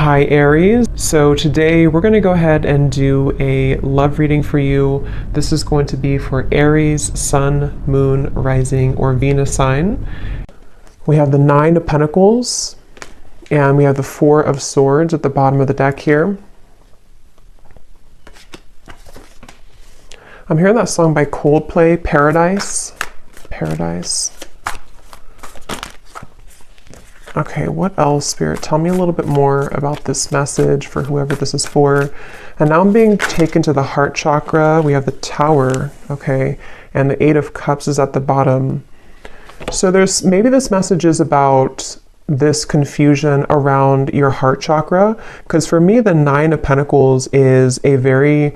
Hi Aries. So today we're going to go ahead and do a love reading for you. This is going to be for Aries, Sun, Moon, Rising, or Venus sign. We have the Nine of Pentacles and we have the Four of Swords at the bottom of the deck here. I'm hearing that song by Coldplay, Paradise. Paradise. Okay, what else, Spirit? Tell me a little bit more about this message for whoever this is for. And now I'm being taken to the heart chakra. We have the Tower, okay, and the Eight of Cups is at the bottom. So there's maybe this message is about this confusion around your heart chakra, because for me the Nine of Pentacles is a very,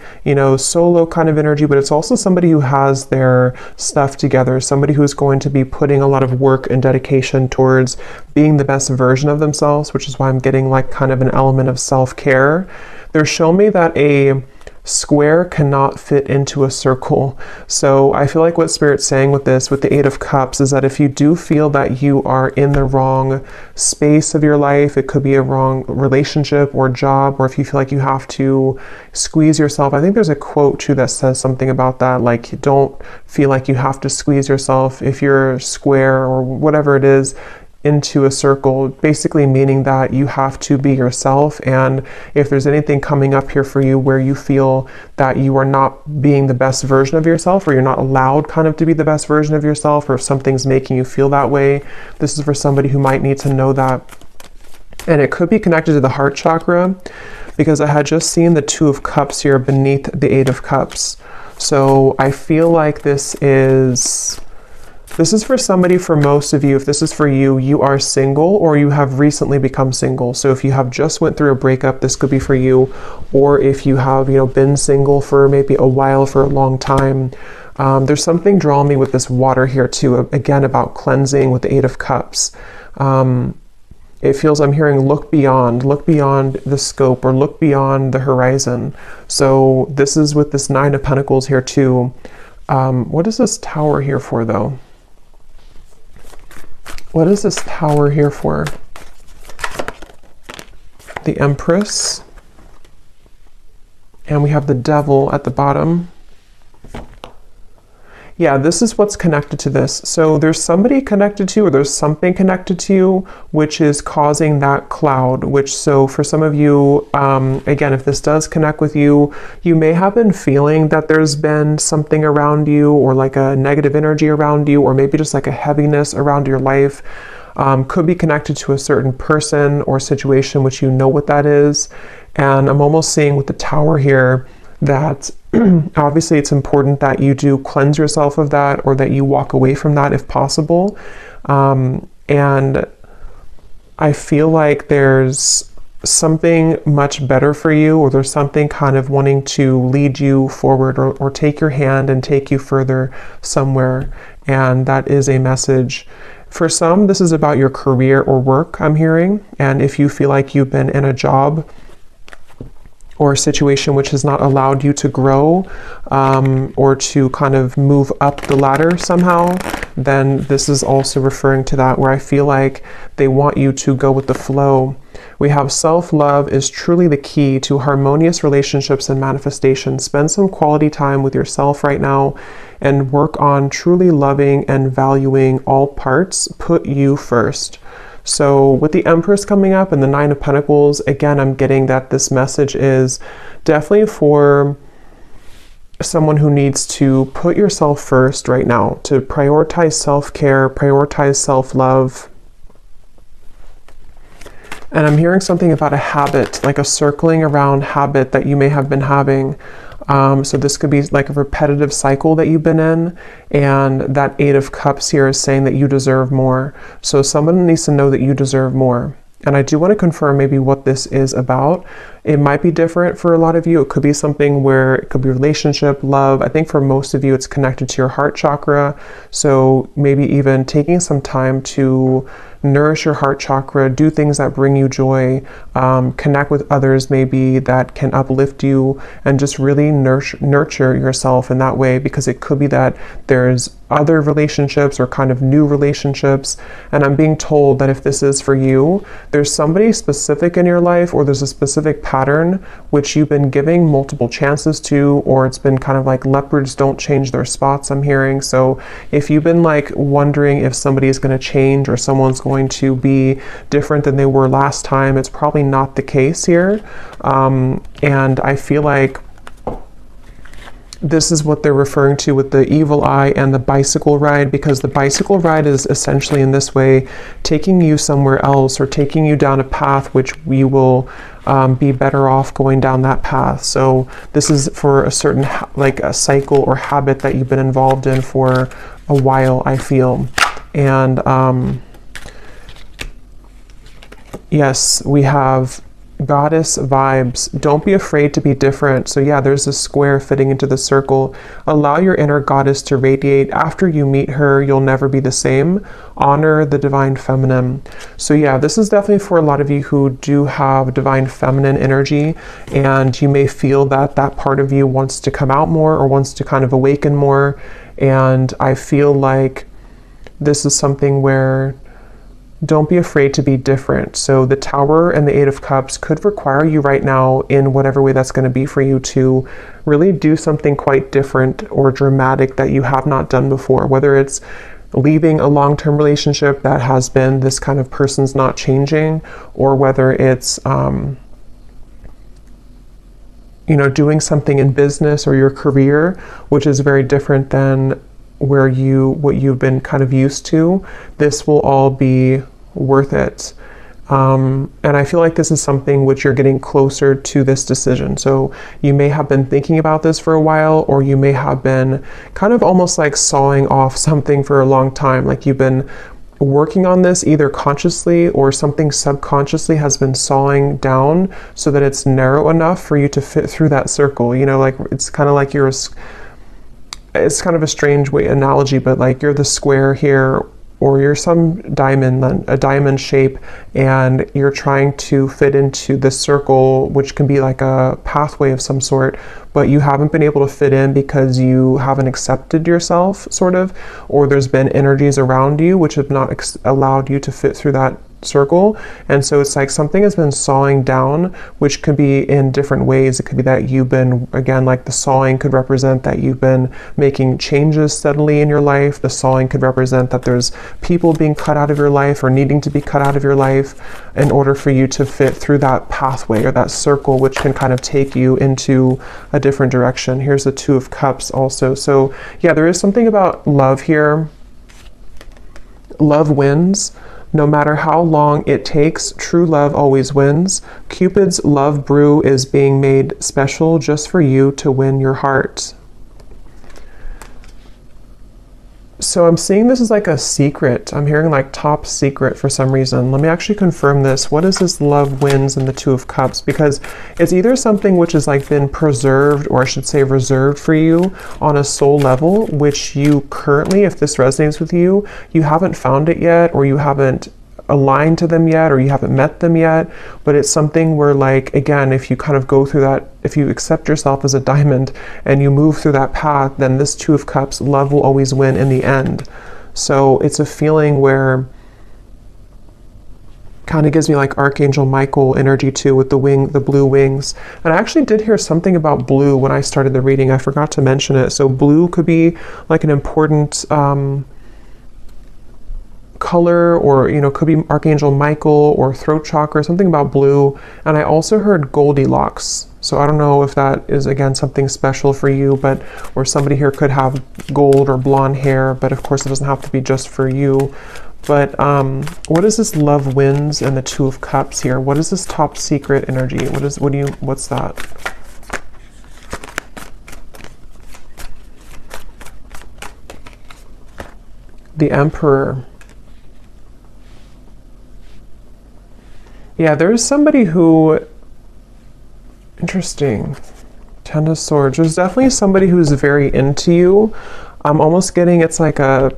solo kind of energy, but it's also somebody who has their stuff together, somebody who's going to be putting a lot of work and dedication towards being the best version of themselves, which is why I'm getting like kind of an element of self-care. They're showing me that a square cannot fit into a circle. So I feel like what Spirit's saying with this, with the Eight of Cups, is that if you do feel that you are in the wrong space of your life, it could be a wrong relationship or job, or if you feel like you have to squeeze yourself. I think there's a quote too that says something about that, like don't feel like you have to squeeze yourself if you're square or whatever it is into a circle, basically meaning that you have to be yourself. And if there's anything coming up here for you where you feel that you are not being the best version of yourself, or you're not allowed kind of to be the best version of yourself, or if something's making you feel that way, this is for somebody who might need to know that. And it could be connected to the heart chakra, because I had just seen the Two of Cups here beneath the Eight of Cups. So I feel like this is for somebody, for most of you. If this is for you, you are single or you have recently become single. So if you have just went through a breakup, this could be for you. Or if you have, been single for maybe a while, for a long time. There's something drawing me with this water here too, again, about cleansing with the Eight of Cups. It feels, I'm hearing look beyond the scope, or look beyond the horizon. So this is with this Nine of Pentacles here too. What is this Tower here for though? What is this Tower here for? The Empress. And we have the Devil at the bottom. Yeah, this is what's connected to this. So there's somebody connected to you, or there's something connected to you, which is causing that cloud, so for some of you, again, if this does connect with you, you may have been feeling that there's been something around you, or like a negative energy around you, or maybe just like a heaviness around your life. Could be connected to a certain person or situation, which you know what that is. And I'm almost seeing with the Tower here that obviously it's important that you do cleanse yourself of that, or that you walk away from that if possible. And I feel like there's something much better for you, or there's something kind of wanting to lead you forward, or take your hand and take you further somewhere. And that is a message. For some, this is about your career or work, I'm hearing. And if you feel like you've been in a job or a situation which has not allowed you to grow, or to kind of move up the ladder somehow, then this is also referring to that, where I feel like they want you to go with the flow. We have self-love is truly the key to harmonious relationships and manifestation. Spend some quality time with yourself right now and work on truly loving and valuing all parts. Put you first. So with the Empress coming up and the Nine of Pentacles, again, I'm getting that this message is definitely for someone who needs to put yourself first right now, to prioritize self-care, prioritize self-love. And I'm hearing something about a habit, like a circling around habit that you may have been having. So this could be like a repetitive cycle that you've been in, and that Eight of Cups here is saying that you deserve more. So someone needs to know that you deserve more. And I do want to confirm maybe what this is about. It might be different for a lot of you. It could be something where it could be relationship, love. I think for most of you, it's connected to your heart chakra. So maybe even taking some time to nourish your heart chakra, do things that bring you joy, connect with others maybe that can uplift you, and just really nurture yourself in that way, because it could be that there's other relationships or kind of new relationships. And I'm being told that if this is for you, there's somebody specific in your life, or there's a specific pattern which you've been giving multiple chances to, or it's been kind of like leopards don't change their spots, I'm hearing. So if you've been like wondering if somebody is going to change or someone's going to be different than they were last time, it's probably not the case here. And I feel like this is what they're referring to with the evil eye and the bicycle ride, because the bicycle ride is essentially in this way taking you somewhere else, or taking you down a path which we will be better off going down that path. So this is for a certain like a cycle or habit that you've been involved in for a while, I feel. And yes, we have Goddess vibes. Don't be afraid to be different. So yeah, there's a square fitting into the circle. Allow your inner goddess to radiate. After you meet her, you'll never be the same. Honor the divine feminine. So yeah, this is definitely for a lot of you who do have divine feminine energy, and you may feel that that part of you wants to come out more, or wants to kind of awaken more. And I feel like this is something where don't be afraid to be different. So the Tower and the Eight of Cups could require you right now, in whatever way that's going to be for you, to really do something quite different or dramatic that you have not done before. Whether it's leaving a long-term relationship that has been this kind of person's not changing, or whether it's you know, doing something in business or your career which is very different than what you've been kind of used to. This will all be worth it. And I feel like this is something which you're getting closer to this decision. So you may have been thinking about this for a while, or you may have been kind of almost like sawing off something for a long time. Like you've been working on this either consciously, or something subconsciously has been sawing down so that it's narrow enough for you to fit through that circle. You know, like it's kind of like it's kind of a strange analogy, but like you're the square here, or you're some diamond, a diamond shape, and you're trying to fit into this circle, which can be like a pathway of some sort, but you haven't been able to fit in because you haven't accepted yourself, sort of, or there's been energies around you which have not allowed you to fit through that circle. And so it's like something has been sawing down, which could be in different ways. It could be that you've been, again, like the sawing could represent that you've been making changes steadily in your life. The sawing could represent that there's people being cut out of your life, or needing to be cut out of your life, in order for you to fit through that pathway or that circle, which can kind of take you into a different direction. Here's the Two of Cups also. So yeah, there is something about love here. Love wins. No matter how long it takes, true love always wins. Cupid's love brew is being made special just for you to win your heart. So I'm seeing this as like a secret. I'm hearing like top secret for some reason. Let me actually confirm this. What is this love wins in the Two of Cups? Because it's either something which has like been preserved, or I should say reserved for you on a soul level, which you currently, if this resonates with you, you haven't found it yet, or you haven't aligned to them yet, or you haven't met them yet. But it's something where, like, again, if you kind of go through that, if you accept yourself as a diamond and you move through that path, then this Two of Cups, love will always win in the end. So it's a feeling where kind of gives me like Archangel Michael energy too, with the blue wings. And I actually did hear something about blue when I started the reading. I forgot to mention it. So blue could be like an important color, or, you know, could be Archangel Michael or throat chakra, something about blue. And I also heard Goldilocks. So I don't know if that is, again, something special for you, but, or somebody here could have gold or blonde hair, but of course it doesn't have to be just for you. But what is this love wins and the Two of Cups here? What is this top secret energy? What's that? The Emperor. Yeah, there's somebody who, interesting. Ten of Swords. There's definitely somebody who's very into you. I'm almost getting, it's like a,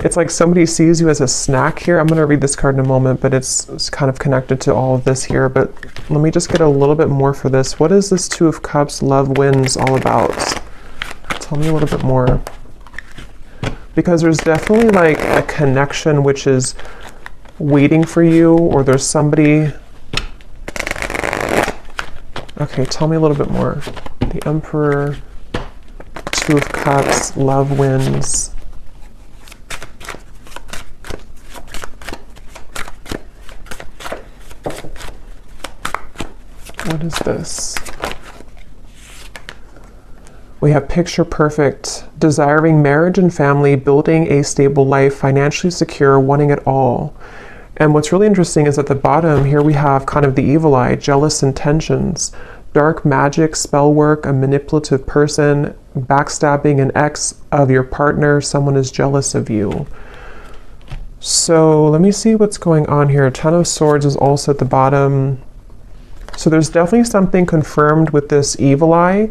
It's like somebody sees you as a snack here. I'm going to read this card in a moment, but it's kind of connected to all of this here. But let me just get a little bit more for this. What is this Two of Cups, love wins all about? Tell me a little bit more. Because there's definitely like a connection which is waiting for you, or there's somebody. Okay, tell me a little bit more. The Emperor, Two of Cups, love wins. What is this? We have picture perfect, desiring marriage and family, building a stable life, financially secure, wanting it all. And what's really interesting is at the bottom here we have kind of the evil eye, jealous intentions, dark magic, spell work, a manipulative person, backstabbing an ex of your partner, someone is jealous of you. So let me see what's going on here. Ten of Swords is also at the bottom. So there's definitely something confirmed with this evil eye.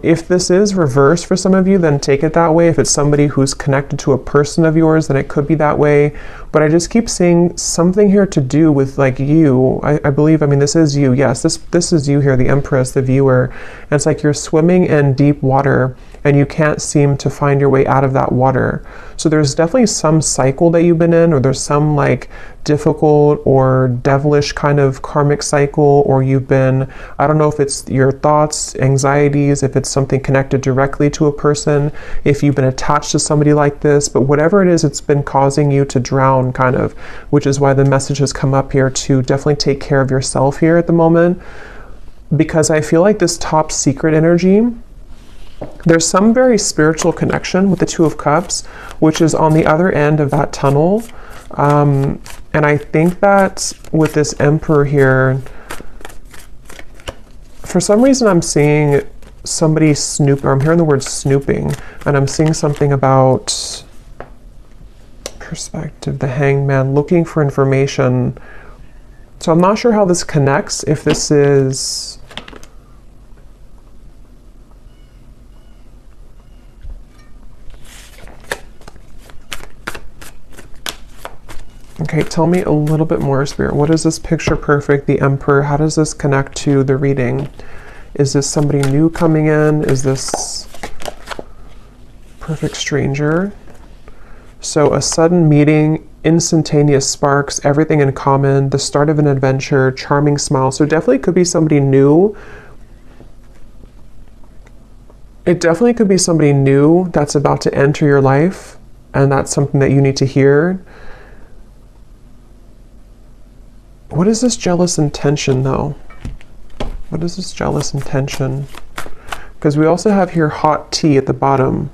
If this is reversed for some of you, then take it that way. If it's somebody who's connected to a person of yours, then it could be that way. But I just keep seeing something here to do with like you. I believe, I mean, this is you. Yes, this is you here, the Empress, the viewer. And it's like you're swimming in deep water and you can't seem to find your way out of that water. So there's definitely some cycle that you've been in, or there's some like difficult or devilish kind of karmic cycle, or you've been, I don't know if it's your thoughts, anxieties, if it's something connected directly to a person, if you've been attached to somebody like this, but whatever it is, it's been causing you to drown kind of, which is why the message has come up here to definitely take care of yourself here at the moment. Because I feel like this top secret energy, there's some very spiritual connection with the Two of Cups, which is on the other end of that tunnel. And I think that with this Emperor here, for some reason I'm seeing somebody snoop, or I'm hearing the word snooping, and I'm seeing something about perspective, the Hanged Man, looking for information. So I'm not sure how this connects, if this is... Okay, tell me a little bit more, Spirit. What is this picture perfect, the Emperor? How does this connect to the reading? Is this somebody new coming in? Is this perfect stranger? So a sudden meeting, instantaneous sparks, everything in common, the start of an adventure, charming smile. So definitely could be somebody new. It definitely could be somebody new that's about to enter your life, and that's something that you need to hear. What is this jealous intention, though? What is this jealous intention? Because we also have here hot tea at the bottom.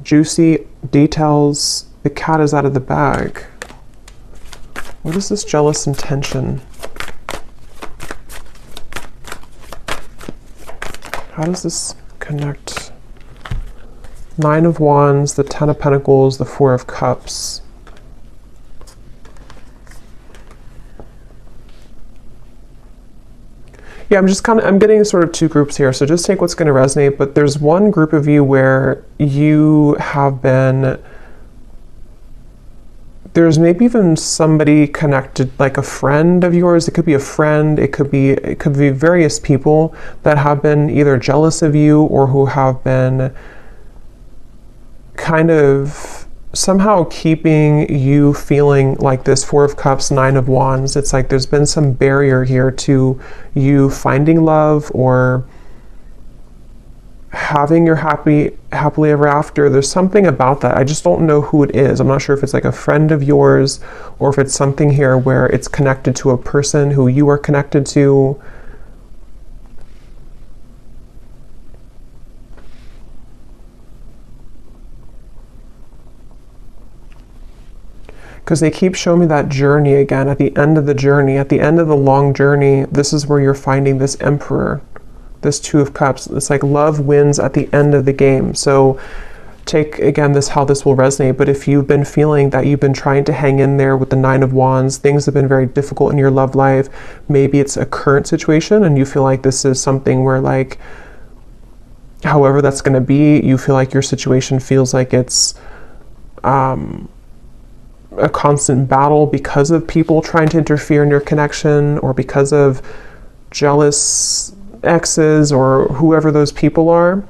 Juicy details. The cat is out of the bag. What is this jealous intention? How does this connect? Nine of Wands, the Ten of Pentacles, the Four of Cups. Yeah, I'm getting sort of two groups here, so just take what's going to resonate, but there's one group of you where you have been, there's maybe even somebody connected, like a friend of yours. It could be a friend, it could be various people that have been either jealous of you or who have been kind of somehow keeping you feeling like this Four of Cups, Nine of Wands. It's like there's been some barrier here to you finding love or having your happily ever after. There's something about that. I just don't know who it is. I'm not sure if it's like a friend of yours or if it's something here where it's connected to a person who you are connected to. Because they keep showing me that journey again, at the end of the journey, at the end of the long journey, this is where you're finding this Emperor, this Two of Cups. It's like love wins at the end of the game. So take, again, how this will resonate. But if you've been feeling that you've been trying to hang in there with the Nine of Wands, things have been very difficult in your love life. Maybe it's a current situation and you feel like this is something where like however that's going to be, you feel like your situation feels like it's a constant battle because of people trying to interfere in your connection, or because of jealous exes or whoever those people are.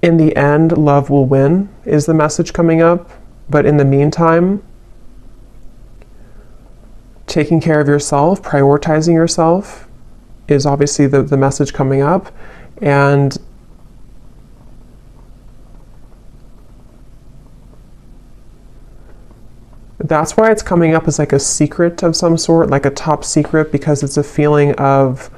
In the end, love will win is the message coming up. But in the meantime, taking care of yourself, prioritizing yourself is obviously the message coming up. And that's why it's coming up as like a secret of some sort, like a top secret, because it's a feeling of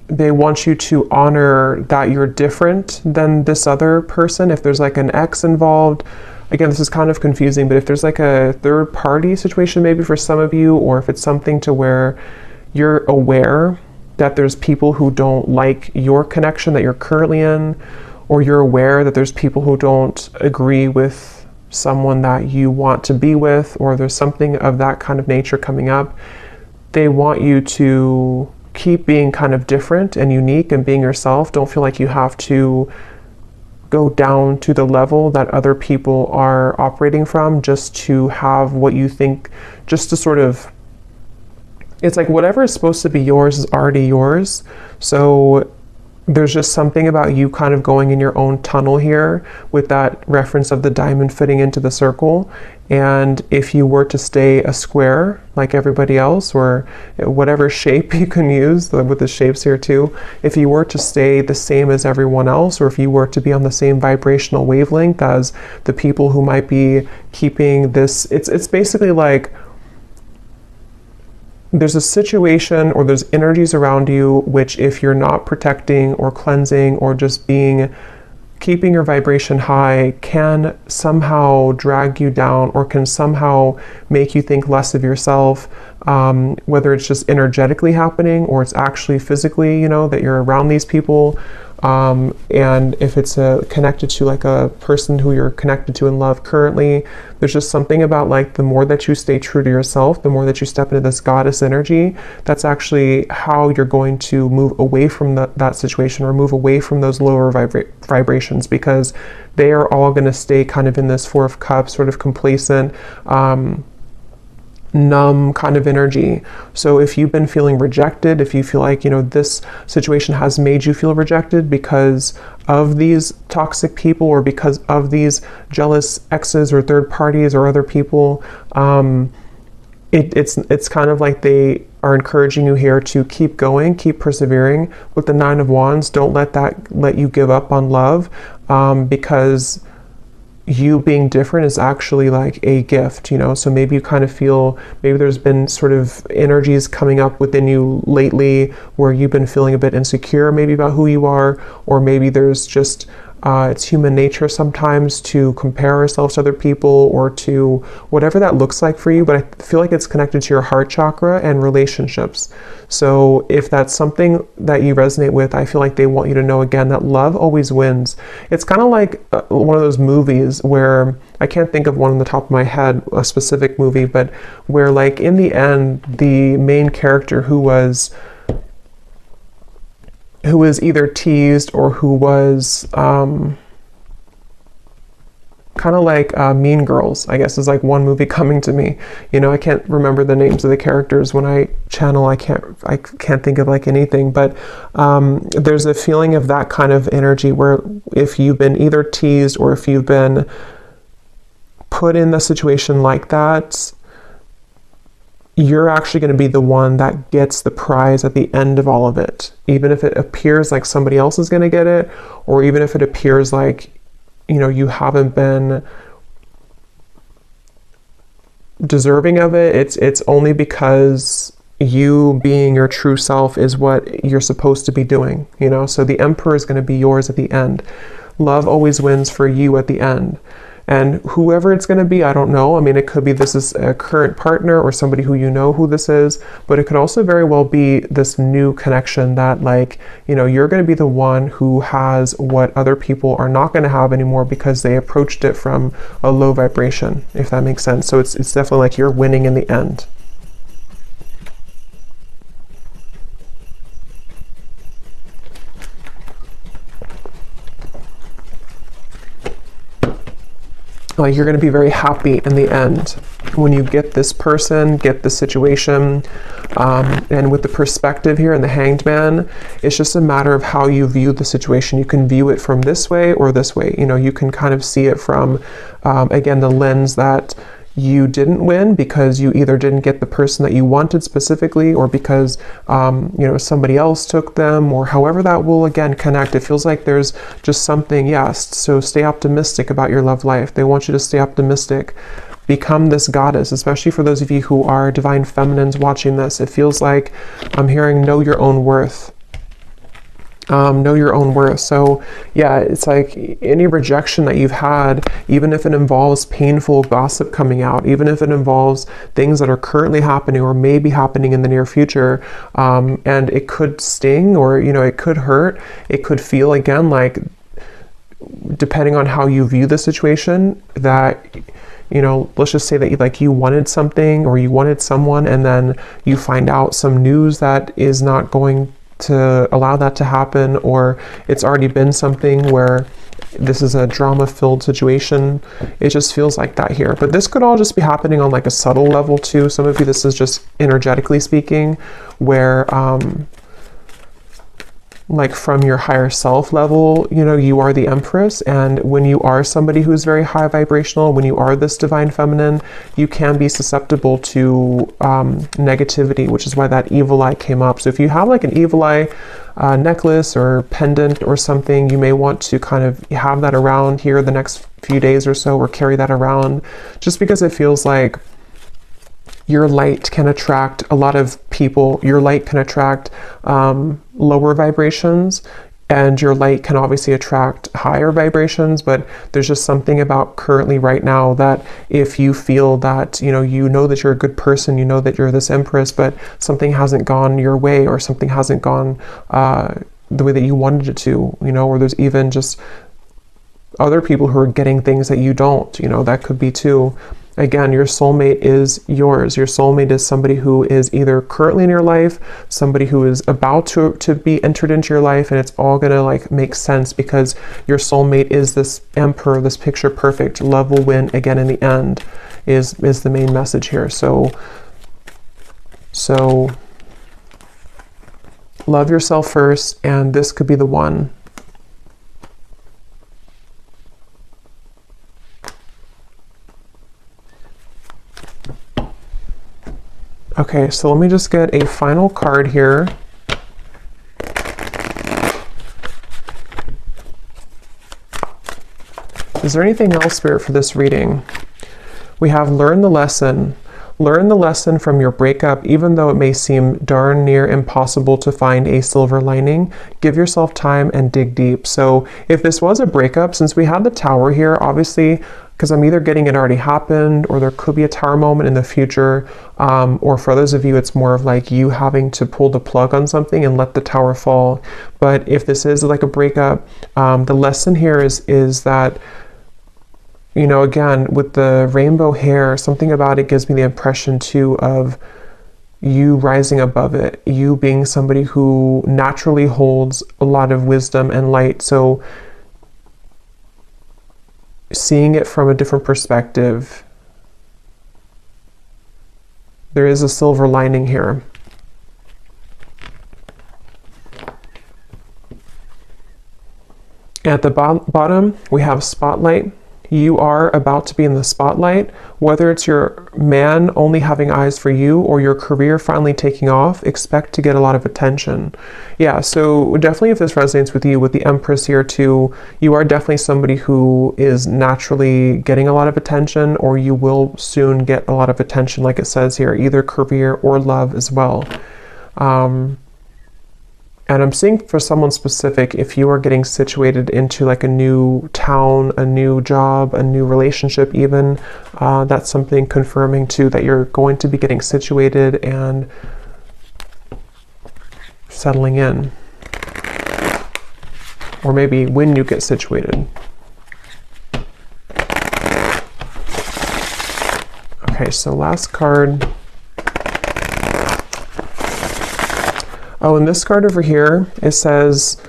they want you to honor that you're different than this other person. If there's like an ex involved, again, this is kind of confusing, but if there's like a third party situation maybe for some of you, or if it's something to where you're aware that there's people who don't like your connection that you're currently in, or you're aware that there's people who don't agree with someone that you want to be with, or there's something of that kind of nature coming up, they want you to keep being kind of different and unique and being yourself. Don't feel like you have to go down to the level that other people are operating from just to have what you think, just to sort of, it's like whatever is supposed to be yours is already yours. So there's just something about you kind of going in your own tunnel here with that reference of the diamond fitting into the circle. And if you were to stay a square like everybody else, or whatever shape you can use with the shapes here too, if you were to stay the same as everyone else, or if you were to be on the same vibrational wavelength as the people who might be keeping this, it's basically like there's a situation or there's energies around you which, if you're not protecting or cleansing or just keeping your vibration high, can somehow drag you down or can somehow make you think less of yourself, whether it's just energetically happening or it's actually physically, that you're around these people. And if it's connected to like a person who you're connected to in love currently, there's just something about like the more that you stay true to yourself, the more that you step into this goddess energy, that's actually how you're going to move away from that situation, or move away from those lower vibrations, because they are all going to stay kind of in this Four of Cups, sort of complacent, numb kind of energy. So if you've been feeling rejected, if you feel like, this situation has made you feel rejected because of these toxic people, or because of these jealous exes or third parties or other people, it's kind of like they are encouraging you here to keep going, keep persevering. With the Nine of Wands, don't let you give up on love, because you being different is actually like a gift, so maybe you kind of feel, maybe there's been sort of energies coming up within you lately where you've been feeling a bit insecure maybe about who you are, or maybe there's just it's human nature sometimes to compare ourselves to other people, or to whatever that looks like for you, but I feel like it's connected to your heart chakra and relationships. So if that's something that you resonate with, I feel like they want you to know again that love always wins. It's kind of like one of those movies where, I can't think of one on the top of my head, a specific movie, but where like in the end, the main character who was either teased or who was kind of like Mean Girls, I guess, is like one movie coming to me. I can't remember the names of the characters when I channel. I can't think of like anything, but there's a feeling of that kind of energy where if you've been either teased or if you've been put in a situation like that, you're actually going to be the one that gets the prize at the end of all of it. Even if it appears like somebody else is going to get it, or even if it appears like, you haven't been deserving of it, it's only because you being your true self is what you're supposed to be doing, So the Emperor is going to be yours at the end. Love always wins for you at the end. And whoever it's going to be, I don't know. I mean, it could be this is a current partner or somebody who who this is, but it could also very well be this new connection that you're going to be the one who has what other people are not going to have anymore because they approached it from a low vibration, if that makes sense. So it's definitely like you're winning in the end. like you're going to be very happy in the end when you get this person, get the situation. And with the perspective here and the Hanged Man, it's just a matter of how you view the situation. You can view it from this way or this way. You know, you can kind of see it from, again, the lens that you didn't win because you either didn't get the person that you wanted specifically, or because you know, somebody else took them, or however that will again connect. It feels like there's just something. Yes, so stay optimistic about your love life. They want you to stay optimistic. Become this goddess, especially for those of you who are divine feminines watching this. It feels like I'm hearing know your own worth. Know your own worth. So yeah, it's like any rejection that you've had, even if it involves painful gossip coming out, even if it involves things that are currently happening or may be happening in the near future, and it could sting, or, you know, it could hurt, it could feel again like, depending on how you view the situation, that, you know, let's just say that you wanted something or you wanted someone, and then you find out some news that is not going to allow that to happen, or it's already been something where this is a drama-filled situation. It just feels like that here. But this could all just be happening on like a subtle level too. Some of you, this is just energetically speaking, where like from your higher self level, you know, you are the Empress, and when you are somebody who's very high vibrational, when you are this divine feminine, you can be susceptible to negativity, which is why that evil eye came up. So if you have like an evil eye necklace or pendant or something, you may want to kind of have that around here the next few days or so, or carry that around, just because it feels like your light can attract a lot of people. Your light can attract lower vibrations, and your light can obviously attract higher vibrations. But there's just something about currently right now that if you feel that, you know that you're a good person, you know that you're this Empress, but something hasn't gone your way, or something hasn't gone the way that you wanted it to, you know, or there's even just other people who are getting things that you don't, you know, that could be too. Again, your soulmate is yours. Your soulmate is somebody who is either currently in your life, somebody who is about to be entered into your life, and it's all gonna like make sense because your soulmate is this emperor, this picture perfect. Love will win again in the end is the main message here. So love yourself first, and this could be the one. Okay, so let me just get a final card here. Is there anything else, Spirit, for this reading? We have learn the lesson. Learn the lesson from your breakup, even though it may seem darn near impossible to find a silver lining. Give yourself time and dig deep. So if this was a breakup, since we had the Tower here, obviously, because I'm either getting it already happened, or there could be a Tower moment in the future, or for others of you, it's more of like you having to pull the plug on something and let the Tower fall. But if this is like a breakup, the lesson here is that, you know, again, with the rainbow hair, something about it gives me the impression too of you rising above it, you being somebody who naturally holds a lot of wisdom and light. So seeing it from a different perspective, there is a silver lining here. At the bottom, we have spotlight. You are about to be in the spotlight, whether it's your man only having eyes for you or your career finally taking off. Expect to get a lot of attention. Yeah, so definitely if this resonates with you, with the Empress here too, you are definitely somebody who is naturally getting a lot of attention, or you will soon get a lot of attention, like it says here, either career or love as well. And I'm seeing for someone specific, if you are getting situated into like a new town, a new job, a new relationship even, that's something confirming too that you're going to be getting situated and settling in. Or maybe when you get situated. Okay, so last card. Oh, and this card over here, it says,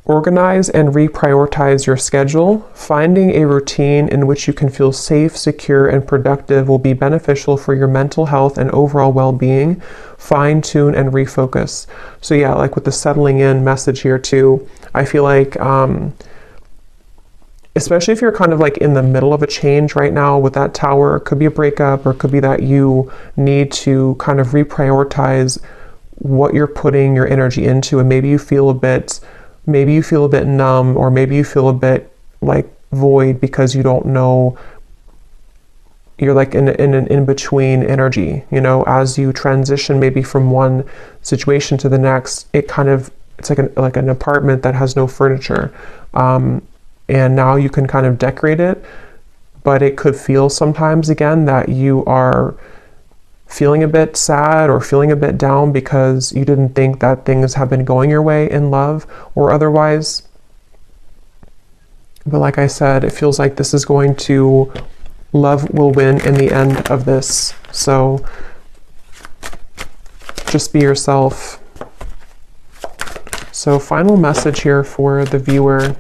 Organize and reprioritize your schedule. Finding a routine in which you can feel safe, secure, and productive will be beneficial for your mental health and overall well-being. Fine tune and refocus. So yeah, like with the settling in message here too, I feel like, especially if you're kind of like in the middle of a change right now with that Tower, it could be a breakup, or it could be that you need to kind of reprioritize what you're putting your energy into, and maybe you feel a bit numb, or maybe you feel a bit like void because you don't know, you're like in an in-between energy, you know, as you transition maybe from one situation to the next. It's like an apartment that has no furniture, and now you can kind of decorate it, but it could feel sometimes again that you are feeling a bit sad or feeling a bit down because you didn't think that things have been going your way in love or otherwise. But like I said, it feels like this is going to, love will win in the end of this. So just be yourself. So final message here for the viewer.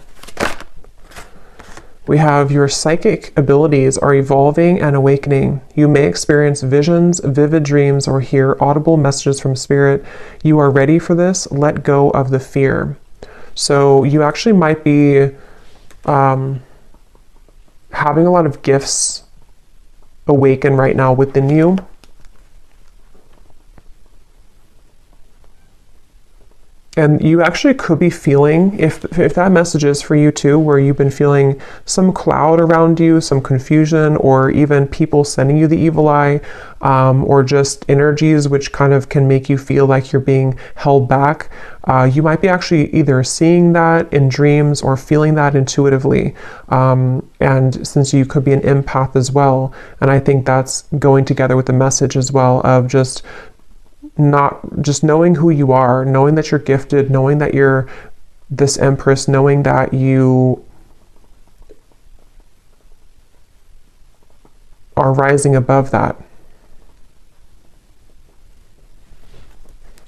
We have your psychic abilities are evolving and awakening. You may experience visions, vivid dreams, or hear audible messages from spirit. You are ready for this. Let go of the fear. So you actually might be having a lot of gifts awaken right now within you. And you actually could be feeling, if that message is for you too, where you've been feeling some cloud around you, some confusion, or even people sending you the evil eye, or just energies which kind of can make you feel like you're being held back. You might be actually either seeing that in dreams or feeling that intuitively. And since you could be an empath as well, and I think that's going together with the message as well of just knowing who you are, knowing that you're gifted, knowing that you're this Empress, knowing that you are rising above that.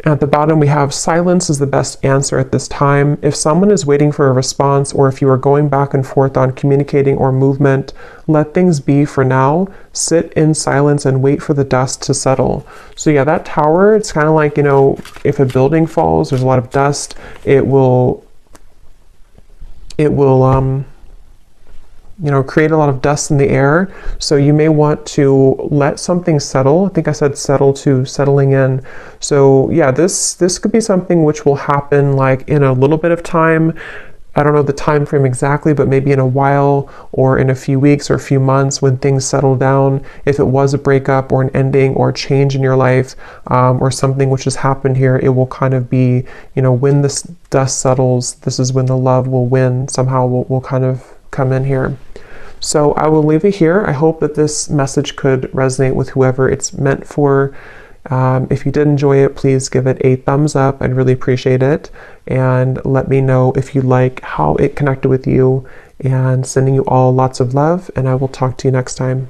At the bottom, we have silence is the best answer at this time. If someone is waiting for a response, or if you are going back and forth on communicating or movement, let things be for now. Sit in silence and wait for the dust to settle. So yeah, that Tower, it's kind of like, you know, if a building falls, there's a lot of dust, it will you know, create a lot of dust in the air. So you may want to let something settle. I think I said settle to settling in. So yeah, this could be something which will happen like in a little bit of time. I don't know the time frame exactly, but maybe in a while or in a few weeks or a few months when things settle down. If it was a breakup or an ending or a change in your life, or something which has happened here, it will kind of be, you know, when this dust settles, this is when the love will win. Somehow will kind of come in here. So I will leave it here. I hope that this message could resonate with whoever it's meant for. If you did enjoy it, please give it a thumbs up. I'd really appreciate it. And let me know if you like how it connected with you. And sending you all lots of love. And I will talk to you next time.